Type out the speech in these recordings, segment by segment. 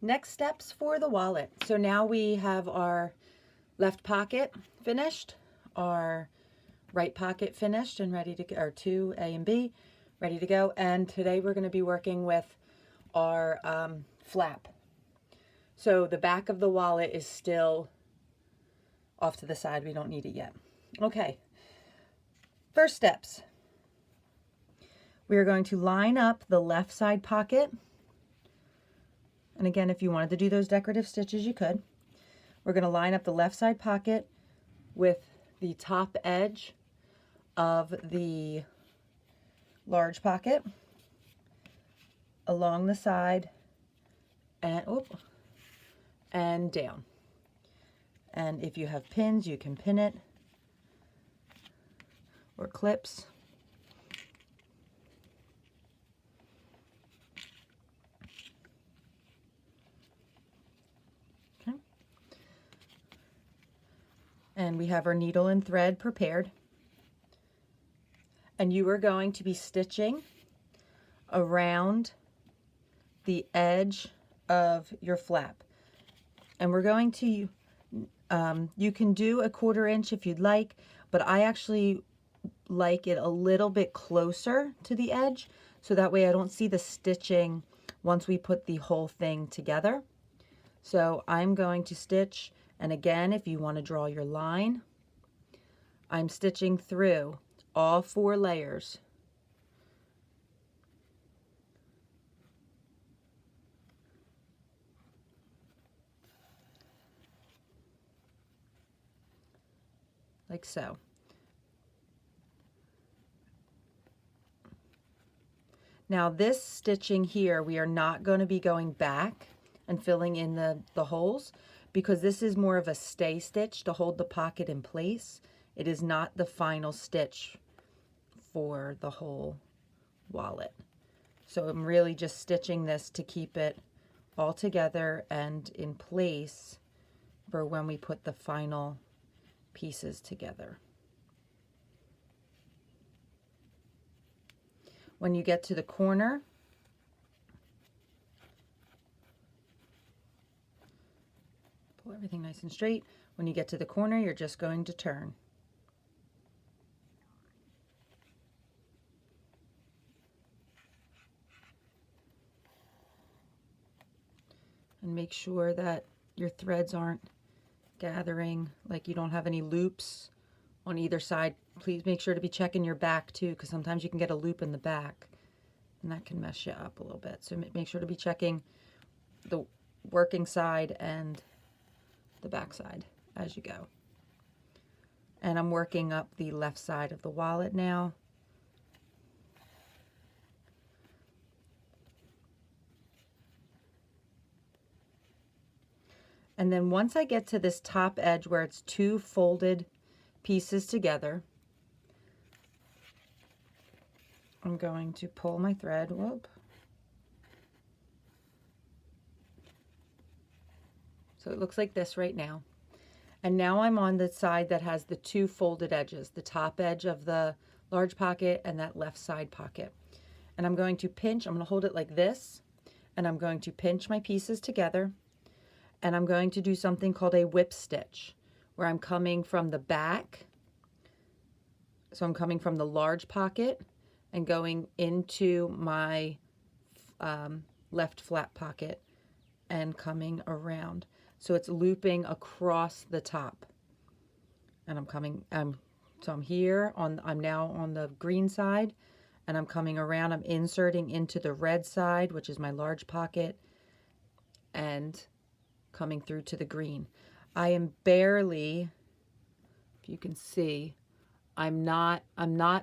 Next steps for the wallet. So now we have our left pocket finished, our right pocket finished and ready to go, our two A and B ready to go. And today we're going to be working with our flap. So the back of the wallet is still off to the side. We don't need it yet. Okay. First steps. We are going to line up the left side pocket. And again, if you wanted to do those decorative stitches, you could. We're going to line up the left side pocket with the top edge of the large pocket along the side and down. And if you have pins, you can pin it, or clips. Okay. And we have our needle and thread prepared. And you are going to be stitching around the edge of your flap. And we're going to, you can do a 1/4 inch if you'd like, but I actually like it a little bit closer to the edge, so that way I don't see the stitching once we put the whole thing together. So I'm going to stitch, and again, if you want to draw your line, I'm stitching through all 4 layers. Like so. Now this stitching here, we are not going to be going back and filling in the holes, because this is more of a stay stitch to hold the pocket in place. It is not the final stitch for the whole wallet. So I'm really just stitching this to keep it all together and in place for when we put the final pieces together. When you get to the corner, pull everything nice and straight. When you get to the corner, you're just going to turn. And make sure that your threads aren't gathering, like you don't have any loops on either side. Please make sure to be checking your back too, because sometimes you can get a loop in the back and that can mess you up a little bit. So make sure to be checking the working side and the back side as you go. And I'm working up the left side of the wallet now. And then once I get to this top edge where it's 2 folded pieces together, I'm going to pull my thread. Whoop. So it looks like this right now. And now I'm on the side that has the 2 folded edges, the top edge of the large pocket and that left side pocket. And I'm going to pinch, I'm going to hold it like this, and I'm going to pinch my pieces together, and I'm going to do something called a whip stitch, where I'm coming from the back. So I'm coming from the large pocket and going into my left flap pocket and coming around. So it's looping across the top. And I'm coming, so I'm here, I'm now on the green side, and I'm coming around, I'm inserting into the red side, which is my large pocket, and coming through to the green. I am barely, if you can see, I'm not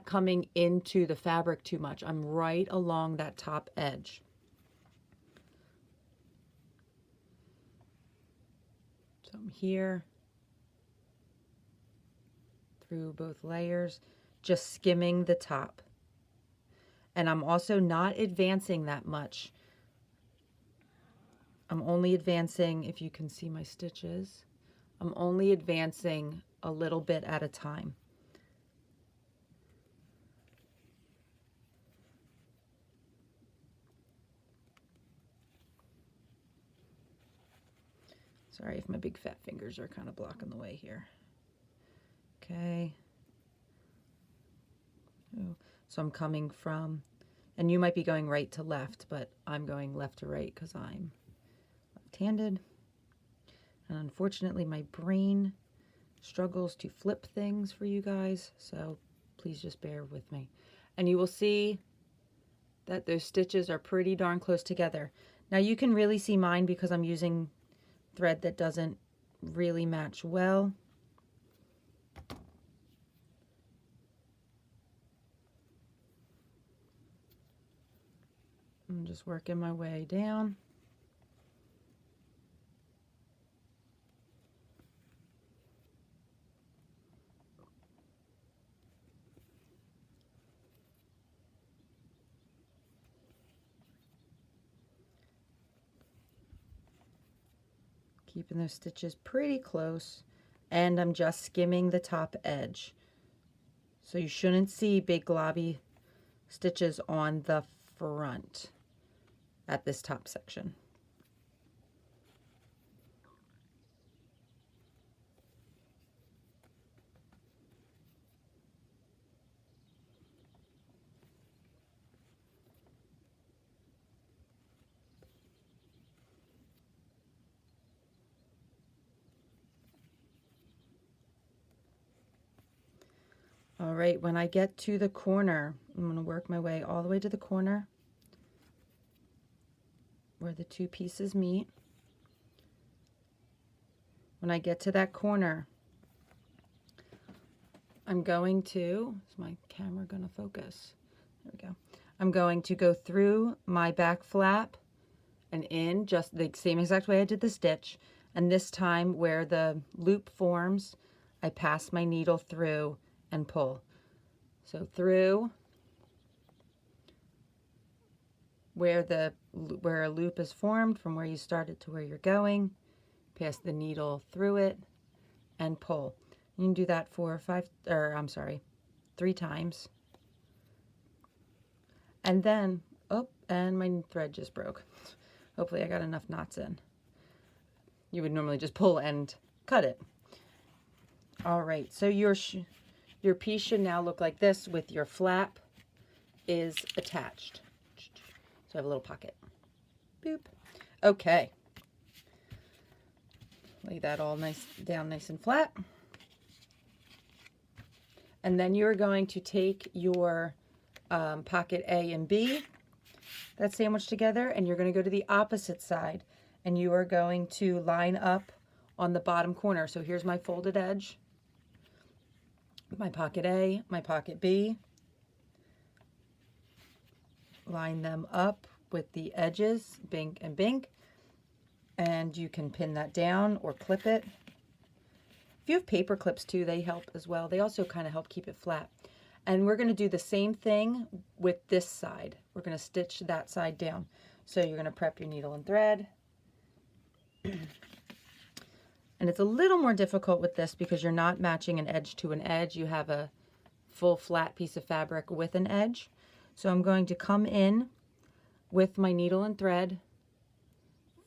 coming into the fabric too much. I'm right along that top edge. So I'm here through both layers, just skimming the top. And I'm also not advancing that much. I'm only advancing, if you can see my stitches, I'm only advancing a little bit at a time. Sorry if my big fat fingers are kind of blocking the way here. Okay. So I'm coming from, and you might be going right to left, but I'm going left to right because I'm left-handed. And unfortunately, my brain struggles to flip things for you guys, so please just bear with me. And you will see that those stitches are pretty darn close together. Now you can really see mine because I'm using thread that doesn't really match well. I'm just working my way down. Keeping those stitches pretty close, and I'm just skimming the top edge. So you shouldn't see big globby stitches on the front at this top section. All right, when I get to the corner, I'm going to work my way all the way to the corner where the two pieces meet. When I get to that corner, I'm going to, is my camera going to focus? There we go. I'm going to go through my back flap and in just the same exact way I did the stitch. And this time where the loop forms, I pass my needle through and pull. So through where a loop is formed from where you started to where you're going, pass the needle through it and pull. You can do that for 3 times. And then, oh, and my thread just broke. Hopefully I got enough knots in. You would normally just pull and cut it. All right, so your piece should now look like this with your flap is attached. So I have a little pocket. Boop. Okay. Lay that all down nice and flat. And then you're going to take your pocket A and B that's sandwiched together, and you're going to go to the opposite side, and you are going to line up on the bottom corner. So here's my folded edge, my pocket A, my pocket B. Line them up with the edges, bink and bink, and you can pin that down or clip it. If you have paper clips too, they help as well. They also kind of help keep it flat. And we're going to do the same thing with this side. We're going to stitch that side down. So you're going to prep your needle and thread. And it's a little more difficult with this because you're not matching an edge to an edge. You have a full flat piece of fabric with an edge. So I'm going to come in with my needle and thread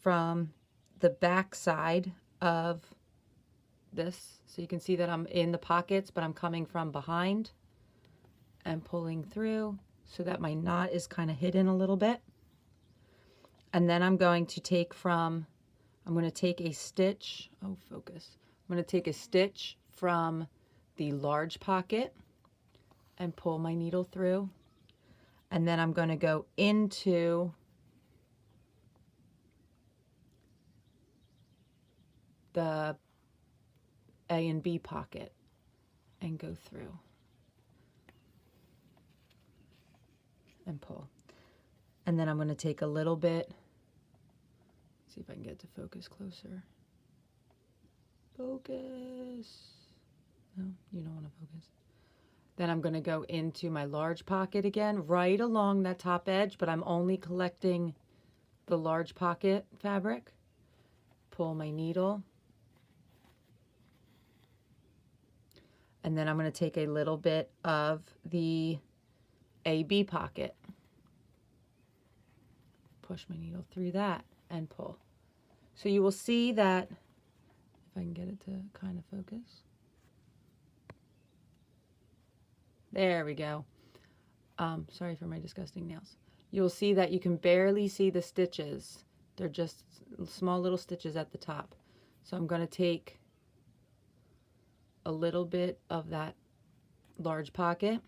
from the back side of this. So you can see that I'm in the pockets, but I'm coming from behind and pulling through so that my knot is kind of hidden a little bit. And then I'm going to take a stitch, oh focus, I'm going to take a stitch from the large pocket and pull my needle through. And then I'm going to go into the A and B pocket and go through and pull. And then I'm going to take a little bit, see if I can get to focus closer. Focus. No, you don't want to focus. Then I'm going to go into my large pocket again, right along that top edge, but I'm only collecting the large pocket fabric. Pull my needle. And then I'm going to take a little bit of the AB pocket. Push my needle through that and pull. So you will see that if I can get it to kind of focus. There we go. Sorry for my disgusting nails. You'll see that you can barely see the stitches. They're just small little stitches at the top. So I'm going to take a little bit of that large pocket,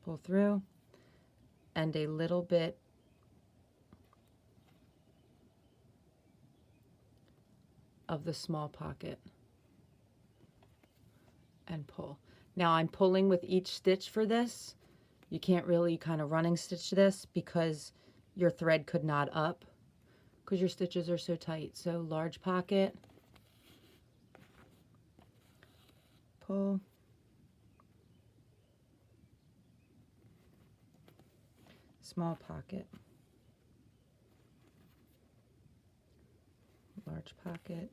pull through, and a little bit of the small pocket and pull. Now I'm pulling with each stitch for this. You can't really kind of running stitch this because your thread could knot up because your stitches are so tight. So large pocket, pull, small pocket, large pocket,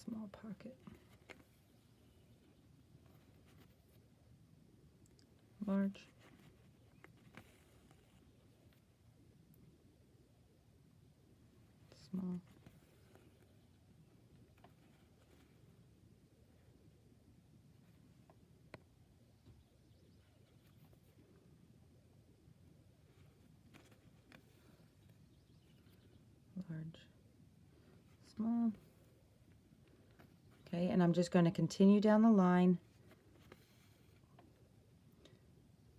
small pocket, large, small, large, small. Okay, and I'm just going to continue down the line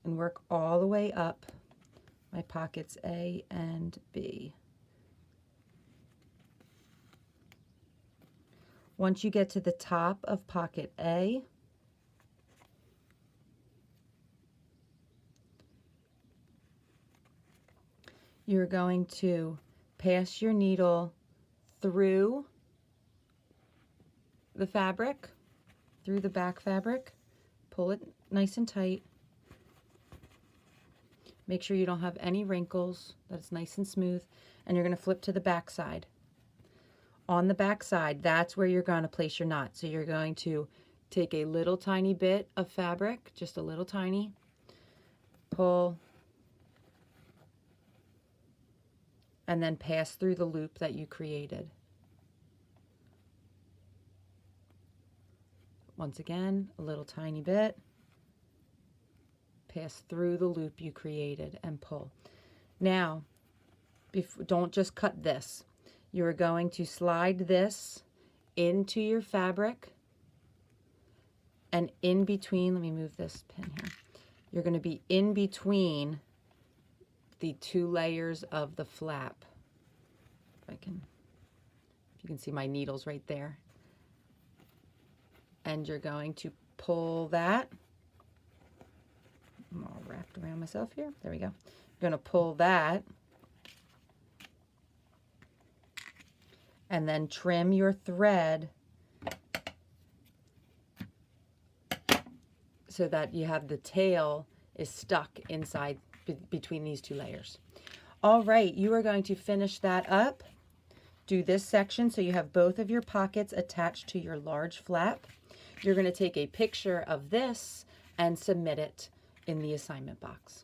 and work all the way up my pockets A and B. Once you get to the top of pocket A, you're going to pass your needle through the fabric, through the back fabric, pull it nice and tight. Make sure you don't have any wrinkles, that it's nice and smooth, and you're going to flip to the back side. On the back side, that's where you're going to place your knot. So you're going to take a little tiny bit of fabric, just a little tiny, pull, and then pass through the loop that you created. Once again, a little tiny bit, pass through the loop you created and pull. Now, don't just cut this. You're going to slide this into your fabric and in between, let me move this pin here. You're going to be in between the two layers of the flap. If you can see my needles right there. And you're going to pull that. I'm all wrapped around myself here. There we go. You're going to pull that and then trim your thread so that you have the tail is stuck inside between these two layers. All right, you are going to finish that up. Do this section so you have both of your pockets attached to your large flap. You're going to take a picture of this and submit it in the assignment box.